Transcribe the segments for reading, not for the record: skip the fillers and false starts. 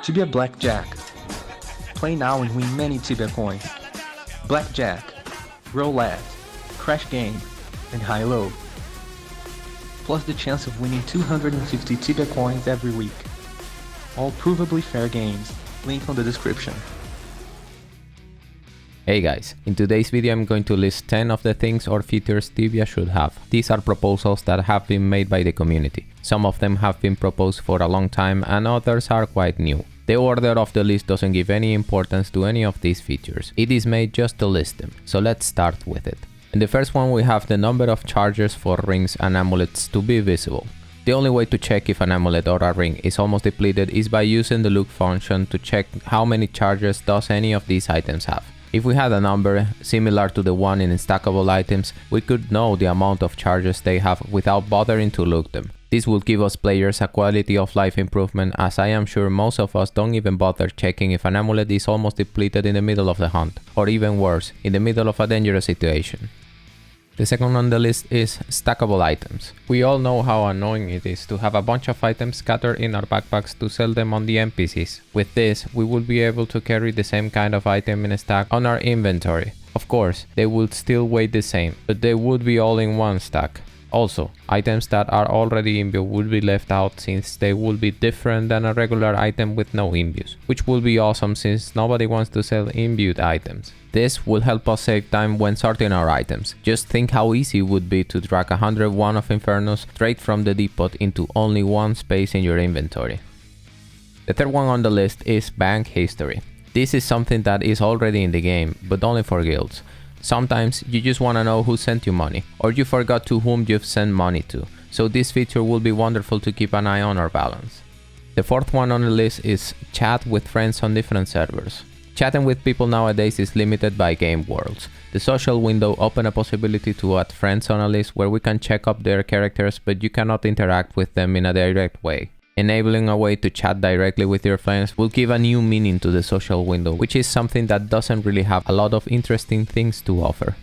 Tibia Blackjack. Play now and win many Tibia coins. Blackjack, Roulette, Crash Game, and High-Low. Plus the chance of winning 250 Tibia coins every week. All provably fair games. Link on the description. Hey guys, in today's video I'm going to list 10 of the things or features Tibia should have. These are proposals that have been made by the community. Some of them have been proposed for a long time and others are quite new. The order of the list doesn't give any importance to any of these features. It is made just to list them, so let's start with it. In the first one we have the number of charges for rings and amulets to be visible. The only way to check if an amulet or a ring is almost depleted is by using the look function to check how many charges does any of these items have. If we had a number similar to the one in stackable items, we could know the amount of charges they have without bothering to look them. This would give us players a quality of life improvement, as I am sure most of us don't even bother checking if an amulet is almost depleted in the middle of the hunt, or even worse, in the middle of a dangerous situation. The second on the list is stackable items. We all know how annoying it is to have a bunch of items scattered in our backpacks to sell them on the NPCs. With this, we will be able to carry the same kind of item in a stack on our inventory. Of course, they would still weigh the same, but they would be all in one stack. Also, items that are already imbued would be left out since they would be different than a regular item with no imbues, which would be awesome since nobody wants to sell imbued items. This will help us save time when sorting our items. Just think how easy it would be to drag 101 of Infernos straight from the depot into only one space in your inventory. The third one on the list is bank history. This is something that is already in the game, but only for guilds. Sometimes you just want to know who sent you money, or you forgot to whom you've sent money to, so this feature will be wonderful to keep an eye on our balance. The fourth one on the list is chat with friends on different servers. Chatting with people nowadays is limited by game worlds. The social window opens a possibility to add friends on a list where we can check up their characters, but you cannot interact with them in a direct way. Enabling a way to chat directly with your friends will give a new meaning to the social window, which is something that doesn't really have a lot of interesting things to offer.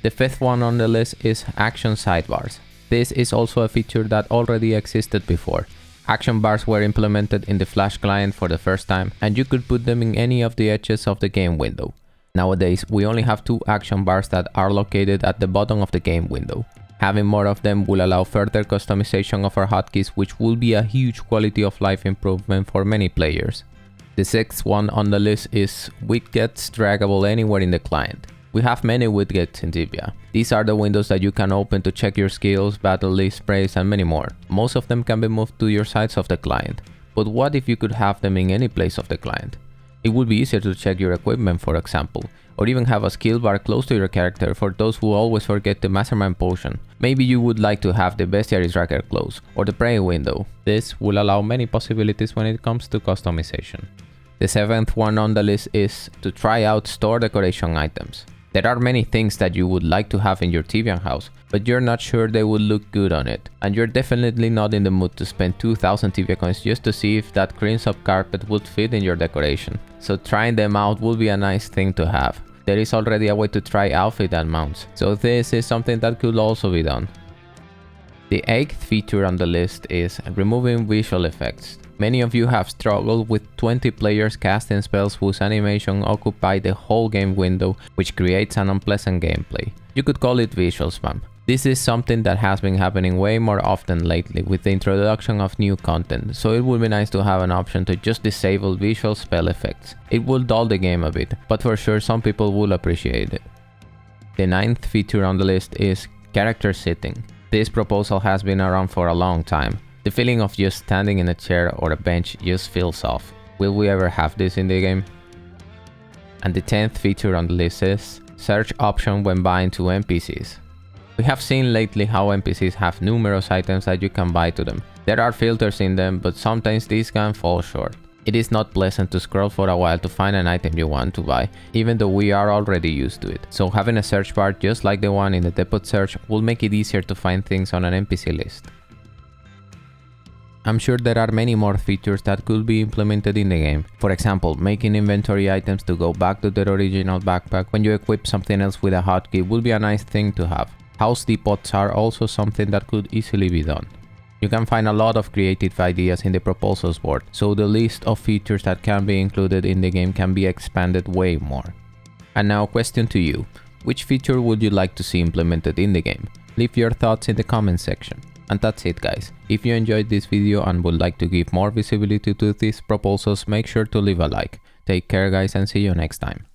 The fifth one on the list is action sidebars. This is also a feature that already existed before. Action bars were implemented in the Flash client for the first time, and you could put them in any of the edges of the game window. Nowadays, we only have 2 action bars that are located at the bottom of the game window. Having more of them will allow further customization of our hotkeys, which will be a huge quality of life improvement for many players. The sixth one on the list is widgets draggable anywhere in the client. We have many widgets in Tibia. These are the windows that you can open to check your skills, battle list, sprays, and many more. Most of them can be moved to your sides of the client. But what if you could have them in any place of the client? It would be easier to check your equipment, for example, or even have a skill bar close to your character for those who always forget the Mastermind potion. Maybe you would like to have the Bestiary Tracker close, or the Prey window. This will allow many possibilities when it comes to customization. The seventh one on the list is to try out store decoration items. There are many things that you would like to have in your Tibian house, but you're not sure they would look good on it, and you're definitely not in the mood to spend 2000 Tibia coins just to see if that crimson carpet would fit in your decoration. So trying them out would be a nice thing to have. There is already a way to try outfit and mounts, so this is something that could also be done. The eighth feature on the list is removing visual effects. Many of you have struggled with 20 players casting spells whose animation occupy the whole game window, which creates an unpleasant gameplay. You could call it visual spam. This is something that has been happening way more often lately with the introduction of new content, so it would be nice to have an option to just disable visual spell effects. It will dull the game a bit, but for sure some people will appreciate it. The ninth feature on the list is character sitting. This proposal has been around for a long time. The feeling of just standing in a chair or a bench just feels off. Will we ever have this in the game? And the 10th feature on the list is search option when buying to NPCs. We have seen lately how NPCs have numerous items that you can buy to them. There are filters in them, but sometimes these can fall short. It is not pleasant to scroll for a while to find an item you want to buy, even though we are already used to it. So having a search bar just like the one in the depot search will make it easier to find things on an NPC list. I'm sure there are many more features that could be implemented in the game. For example, making inventory items to go back to their original backpack when you equip something else with a hotkey would be a nice thing to have. House depots are also something that could easily be done. You can find a lot of creative ideas in the proposals board, so the list of features that can be included in the game can be expanded way more. And now, question to you. Which feature would you like to see implemented in the game? Leave your thoughts in the comments section. And that's it, guys. If you enjoyed this video and would like to give more visibility to these proposals, make sure to leave a like. Take care, guys, and see you next time.